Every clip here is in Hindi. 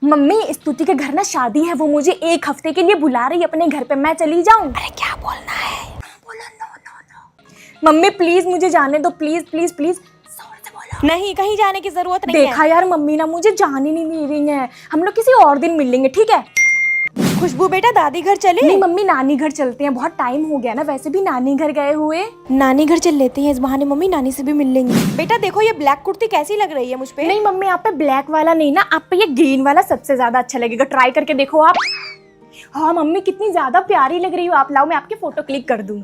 मम्मी स्तुति के घर ना शादी है, वो मुझे 1 हफ्ते के लिए बुला रही है अपने घर पे, मैं चली जाऊं? अरे क्या बोलना है? बोलो no no no. Mummy please मुझे जाने दो, प्लीज प्लीज प्लीज। जोर से बोलो। नहीं, कहीं जाने की जरूरत नहीं है। देखा यार, मम्मी ना मुझे जाने नहीं दे रही है। हम लोग किसी और दिन मिल लेंगे, ठीक है? खुशबू बेटा दादी घर चले? नहीं मम्मी, नानी घर चलते हैं, बहुत टाइम हो गया ना, वैसे भी नानी घर गए हुए। नानी घर चल लेते हैं, इस बहाने मम्मी नानी से भी मिल लेंगे। बेटा देखो ये ब्लैक कुर्ती कैसी लग रही है मुझ पे? नहीं मम्मी, आप पे ब्लैक वाला नहीं ना, आप पे ये ग्रीन वाला सबसे ज्यादा अच्छा लगेगा, ट्राई करके देखो आप। हाँ मम्मी, कितनी ज्यादा प्यारी लग रही हो आप। लाओ मैं आपकी फोटो क्लिक कर दूं।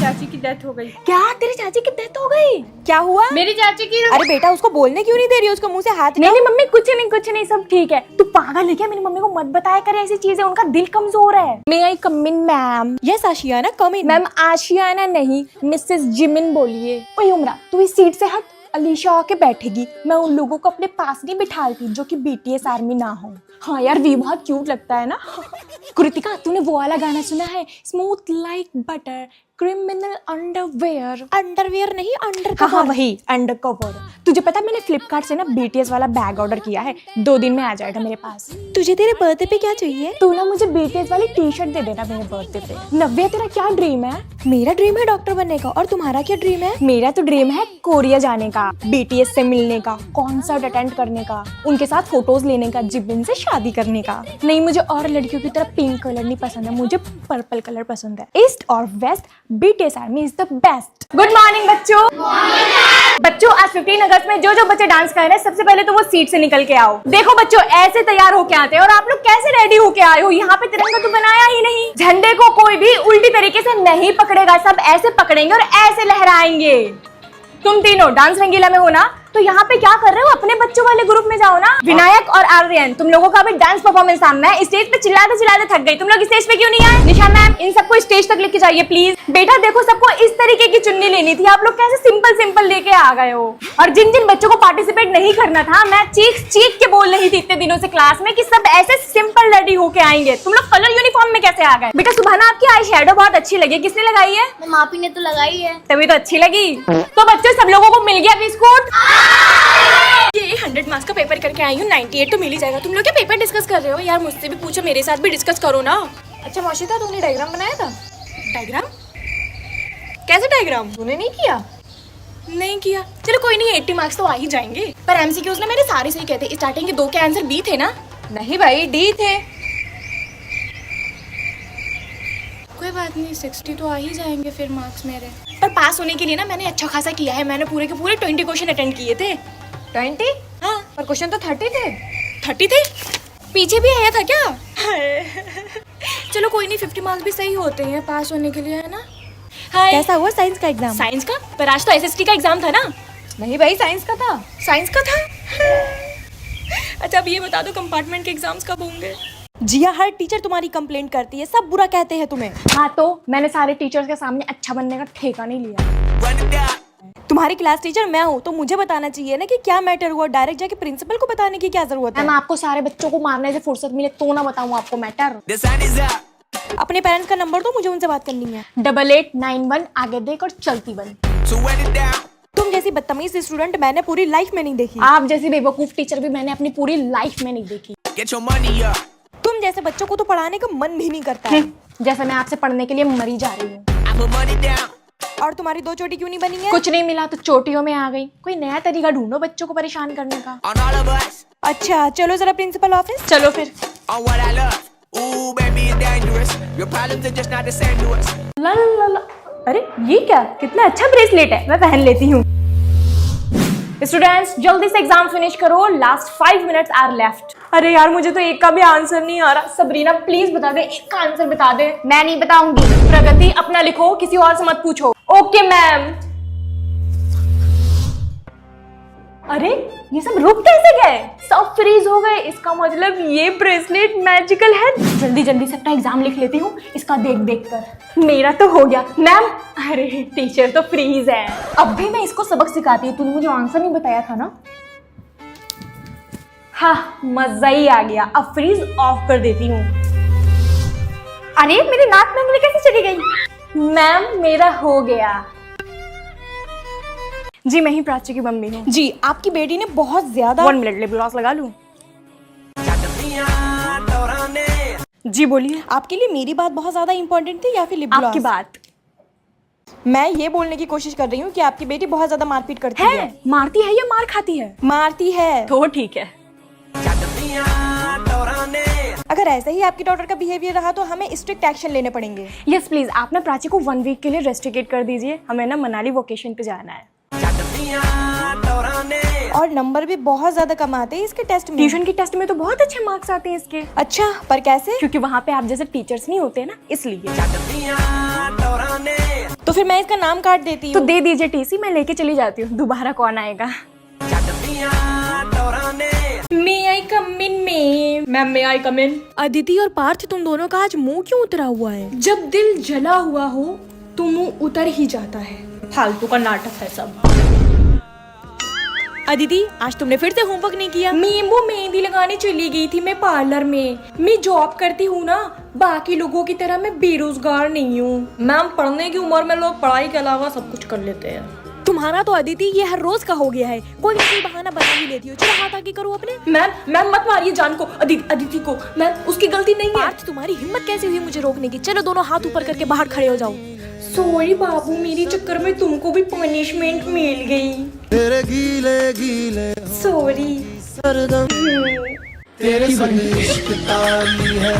चाची की डेथ हो गई। क्या तेरी चाची की डेथ हो गई? क्या हुआ? मेरी चाची की। अरे बेटा उसको बोलने क्यों नहीं दे रही? उसको मुंह से हाथ नहीं नहीं मम्मी, कुछ नहीं सब ठीक है। तू पागल है क्या? मेरी मम्मी को मत बताया करे ऐसी चीजें, उनका दिल कमजोर है। May I come in ma'am? Yes Ashiyana come in. Ma'am Ashiyana नहीं, मिसेस जिमिन बोलिए। ओए उमरा, तू इस सीट से हट, अलीशा आके बैठेगी। मैं उन लोगों को अपने पास नहीं बिठाती जो कि बीटीएस आर्मी ना हो। हाँ यार, वी बहुत क्यूट लगता है ना। कृतिका, तूने वो वाला गाना सुना है, smooth like butter criminal underwear? Underwear नहीं, अंडर हाँ हाँ वही, अंडर कवर। तुझे पता है मैंने फ्लिपकार्ट से ना बीटीएस वाला बैग ऑर्डर किया है, 2 दिन में आ जाएगा मेरे पास। तुझे तेरे बर्थडे पे क्या चाहिए? तू ना मुझे बीटीएस वाली टी शर्ट दे देना मेरे बर्थडे पे। नव्या, तेरा क्या ड्रीम है? मेरा ड्रीम है डॉक्टर बनने का, और तुम्हारा क्या ड्रीम है? मेरा तो ड्रीम है कोरिया जाने का, बीटीएस से मिलने का, कॉन्सर्ट अटेंड करने का, उनके साथ फोटोज लेने का, जिबिन से शादी करने का। नहीं, मुझे और लड़कियों की तरह पिंक कलर नहीं पसंद है, मुझे पर्पल कलर पसंद है। ईस्ट और west, BTS army is the best. Good morning बच्चों। बच्चों आज 15 अगस्त में जो जो बच्चे डांस कर रहे हैं, सबसे पहले तो वो सीट से निकल के आओ। देखो बच्चों, ऐसे तैयार होके आते हैं और आप लोग कैसे रेडी होके आए हो? यहाँ पे तिरंगा तो बनाया ही नहीं। झंडे को कोई भी उल्टी तरीके से नहीं पकड़ेगा, सब ऐसे पकड़ेंगे और ऐसे लहराएंगे। तुम तीनों डांस रंगीला में हो ना, तो यहाँ पे क्या कर रहे हो? अपने बच्चों वाले ग्रुप में जाओ ना। विनायक और आर्यन, तुम लोगों का भी डांस परफॉर्मेंस था। मैं स्टेज पे चिल्लाते चिल्लाते थक गई, तुम लोग स्टेज पे क्यों नहीं आए? निशा मैम, इन सबको स्टेज तक लेके जाइए प्लीज। बेटा देखो, सबको इस तरीके की चुन्नी लेनी थी, आप लोग कैसे सिंपल सिंपल लेके आ गए हो। और जिन जिन बच्चों को पार्टिसिपेट नहीं करना था, मैं चीख चीख के बोल रही थी इतने दिनों से क्लास में कि सब ऐसे सिंपल रेडी होके आएंगे। तुम लोग कलर यूनिफॉर्म में कैसे आ गए? बेटा सुभाना, आपकी आई शेडो बहुत अच्छी लगी, किसने लगाई है? मापी ने तो लगाई है। तभी तो अच्छी लगी। तो बच्चों सब लोगों को मिल गया बिस्कुट? ये 100 मार्क्स का पेपर करके आई हूँ, 98 तो मिल ही जाएगा। तुम लोग क्या पेपर डिस्कस कर रहे हो? यार मुझसे भी पूछो, मेरे साथ भी डिस्कस करो ना। अच्छा मोशिता, तूने डायग्राम बनाया था? डायग्राम? कैसे डायग्राम? तूने नहीं किया? नहीं किया, चलो कोई नहीं, 80 मार्क्स तो आ ही जाएंगे। पर एमसीक्यूज ना मेरे सारे सही कहते। स्टार्टिंग के 2 के आंसर बी थे ना? नहीं भाई, डी थे। कोई बात नहीं, 60 तो आ ही जाएंगे फिर मार्क्स मेरे। पर पास होने के लिए ना मैंने अच्छा खासा किया है, मैंने पूरे के पूरे 20 क्वेश्चन अटेंड किए थे। 20? हाँ, पर क्वेश्चन तो 30 थे। 30 थे? पीछे भी आया था क्या? चलो कोई नहीं, 50 मार्क्स भी सही होते हैं पास होने के लिए, है ना? हाय। कैसा हुआ साइंस का एग्जाम? साइंस का? पर आज तो एसएसटी का एग्जाम था ना? नहीं भाई, साइंस का था। साइंस का था? अच्छा अब ये बता दो, कंपार्टमेंट के एग्जाम्स कब होंगे? जिया, हर टीचर तुम्हारी कंप्लेंट करती है, सब बुरा कहते हैं तुम्हें। हाँ तो मैंने सारे टीचर्स के सामने अच्छा बनने का ठेका नहीं लिया। तुम्हारी क्लास टीचर मैं हूँ, तो मुझे बताना चाहिए ना कि क्या मैटर हुआ। डायरेक्ट जाके प्रिंसिपल को बताने की क्या जरूरत है? मैम आपको सारे बच्चों को मारने से फुर्सत मिले तो ना बताऊँ आपको मैटर? अपने पेरेंट्स का नंबर दो, मुझे उनसे बात करनी है। 8891 आगे देख और चलती बन। तुम जैसी बदतमीज स्टूडेंट मैंने पूरी लाइफ में नहीं देखी। आप जैसी बेवकूफ टीचर भी मैंने अपनी पूरी लाइफ में नहीं देखी। तुम जैसे बच्चों को तो पढ़ाने का मन भी नहीं करता है। जैसे मैं आपसे पढ़ने के लिए मरी जा रही हूँ। और तुम्हारी 2 चोटी क्यों नहीं बनी है? कुछ नहीं मिला तो चोटियों में आ गई। कोई नया तरीका ढूंढो बच्चों को परेशान करने का। अच्छा चलो जरा प्रिंसिपल ऑफिस। चलो फिर। ला ला ला। अरे ये क्या, कितना अच्छा ब्रेसलेट है, मैं पहन लेती हूँ। स्टूडेंट्स जल्दी से एग्जाम फिनिश करो, लास्ट 5 मिनट्स आर लेफ्ट। अरे यार मुझे तो एक का भी आंसर नहीं आ रहा। सबरीना प्लीज बता दे, एक का आंसर बता दे। मैं नहीं बताऊंगी। प्रगति अपना लिखो, किसी और से मत पूछो। Okay ma'am. अरे ये सब रुक कैसे गए? सब फ्रीज हो गए, इसका मतलब ये ब्रेसलेट मैजिकल है। जल्दी जल्दी से अपना एग्जाम लिख लेती हूँ इसका देख देख कर। मेरा तो हो गया मैम। अरे टीचर तो फ्रीज है। अब भी मैं इसको सबक सिखाती हूँ, तूने मुझे आंसर नहीं बताया था ना? हाँ मजा ही आ गया। अब फ्रीज ऑफ कर देती हूँ। अरे मेरी नाक में उंगली कैसे चली गई? मैम मेरा हो गया। जी मैं ही प्राची की मम्मी हूँ। जी आपकी बेटी ने बहुत ज्यादा। 1 मिनट लिप ग्लॉस लगा लूं? जी बोलिए। आपके लिए मेरी बात बहुत ज्यादा इंपॉर्टेंट थी या फिर लिप ग्लॉस? आपकी बात मैं ये बोलने की कोशिश कर रही हूँ कि आपकी बेटी बहुत ज्यादा मारपीट करती है। है, मारती है या मार खाती है? मारती है। तो ठीक है। अगर ऐसे ही आपकी डॉटर का बिहेवियर रहा तो हमें स्ट्रिक्ट एक्शन लेने पड़ेंगे। यस प्लीज, आप ना प्राची को 1 वीक के लिए रेस्ट्रिकेट कर दीजिए। हमें ना मनाली वोकेशन पे जाना है। और नंबर भी बहुत ज्यादा कम आते हैं इसके टेस्ट में। ट्यूशन के टेस्ट में तो बहुत अच्छे मार्क्स आते हैं इसके। अच्छा, पर कैसे? क्योंकि वहाँ पे आप जैसे टीचर्स नहीं होते ना, इसलिए। तो फिर मैं इसका नाम काट देती तो हूँ। दे दीजिए टीसी, मैं लेके चली जाती हूँ। दोबारा कौन आएगा? मे I come in ma'am may I come इन? अदिति और पार्थ, तुम दोनों का आज मुंह क्यों उतरा हुआ है? जब दिल जला हुआ हो तो मुंह उतर ही जाता है। फालतू का नाटक है सब। अदिति, आज तुमने फिर से होमवर्क नहीं किया? मैम वो मेहंदी लगाने चली गई थी मैं पार्लर में। मैं जॉब करती हूँ ना, बाकी लोगों की तरह मैं बेरोजगार नहीं हूँ। मैम पढ़ने की उम्र में लोग पढ़ाई के अलावा सब कुछ कर लेते हैं। तुम्हारा तो अदिति ये हर रोज का हो गया है, कोई ना कोई बहाना बना ही लेती हो। चलो हाथ आगे करो अपने। मैम मत मारिए जान को, अदिति को। मैम उसकी गलती नहीं है। पार्थ, तुम्हारी हिम्मत कैसे हुई मुझे रोकने की? चलो दोनों हाथ ऊपर करके बाहर खड़े हो जाओ। सॉरी बाबू, मेरे चक्कर में तुमको भी पनिशमेंट मिल गई। तेरे गीले गीले सॉरी। तेरे संग इश्क तारी है।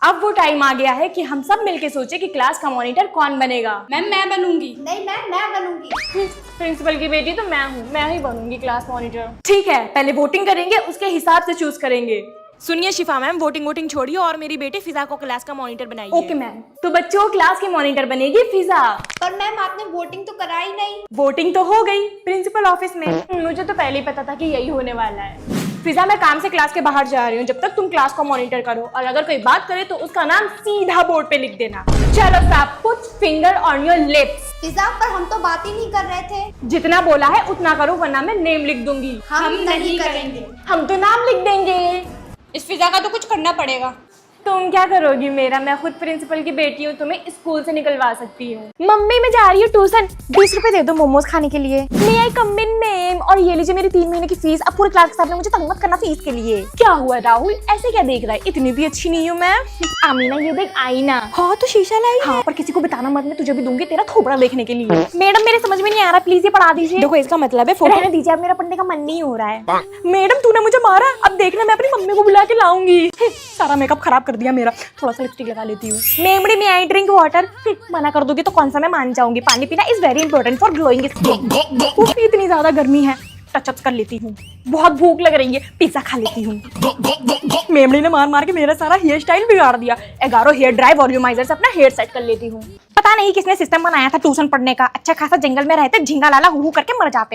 अब वो टाइम आ गया है कि हम सब मिलके सोचे कि क्लास का मॉनिटर कौन बनेगा। मैम मैं बनूंगी। नहीं मैम मैं बनूंगी। प्रिंसिपल की बेटी तो मैं हूँ, मैं ही बनूंगी क्लास मॉनिटर। ठीक है, पहले वोटिंग करेंगे, उसके हिसाब से चूज करेंगे। सुनिए शिफा मैम, वोटिंग छोड़िए और मेरी बेटी फिजा को क्लास का मॉनिटर बनाइए। Okay ma'am. तो बच्चों, क्लास की मॉनिटर बनेगी फिजा। पर मैम आपने वोटिंग तो कराई नहीं। वोटिंग तो हो गई प्रिंसिपल ऑफिस में। मुझे तो पहले ही पता था कि यही होने वाला है। फिजा, मैं काम से क्लास के बाहर जा रही हूँ, जब तक तुम क्लास को मॉनिटर करो, और अगर कोई बात करे तो उसका नाम सीधा बोर्ड पे लिख देना। चलो साहब, put finger on your lips. Pizza, पर हम तो बात ही नहीं कर रहे थे। जितना बोला है उतना करो, वरना मैं नेम लिख दूंगी। हम नहीं करेंगे। हम तो नाम लिख देंगे। इस पिज्जा का तो कुछ करना पड़ेगा। तुम क्या करोगी मेरा? मैं खुद प्रिंसिपल की बेटी हूँ, तुम्हें स्कूल से निकलवा सकती हूँ। मम्मी मैं जा रही हूँ ट्यूशन, 20 रुपए दे दो मोमोज खाने के लिए। मे आई कम इन मैम? और ये लीजिए मेरी 3 महीने की फीस। अब पूरे क्लास के सामने मुझे तंग मत करना फीस के लिए। क्या हुआ राहुल, ऐसे क्या देख रहा है? इतनी भी अच्छी नहीं हूँ मैं। आमीना ये देख आईना। हाँ तो शीशा लाई। हाँ पर किसी को बताना मत, मैं तुझे भी दूंगी तेरा थोबड़ा देखने के लिए। मैडम मेरे समझ में नहीं आ रहा, प्लीज ये पढ़ा दीजिए। देखो इसका मतलब है फोटो। रहने दीजिए, अब मेरा पढ़ने का मन नहीं हो रहा है। मैडम तूने मुझे मारा, अब देखना मैं अपनी मम्मी को बुला के लाऊंगी। सारा मेकअप खराब कर दिया मेरा। थोड़ा सा लिपस्टिक लगा लेती हूँ। मेमड़ी में आई ड्रिंक वाटर। मना कर दोगे तो कौन सा मैं मान जाऊंगी। पानी पीना is very important for glowing skin. इतनी ज्यादा गर्मी है, टचअप कर लेती हूँ। बहुत भूख लग रही है, पिज्जा खा लेती हूँ। मेमड़ी ने मार मार के मेरा सारा हेयर स्टाइल बिगाड़ दिया। 11 हेयर ड्राई वॉल्यूमाइजर से अपना हेयर सेट कर लेती हूँ। पता नहीं किसने सिस्टम बनाया था ट्यूशन पढ़ने का। अच्छा खासा जंगल में रहते, झिंगा लाला हु करके मर जाते।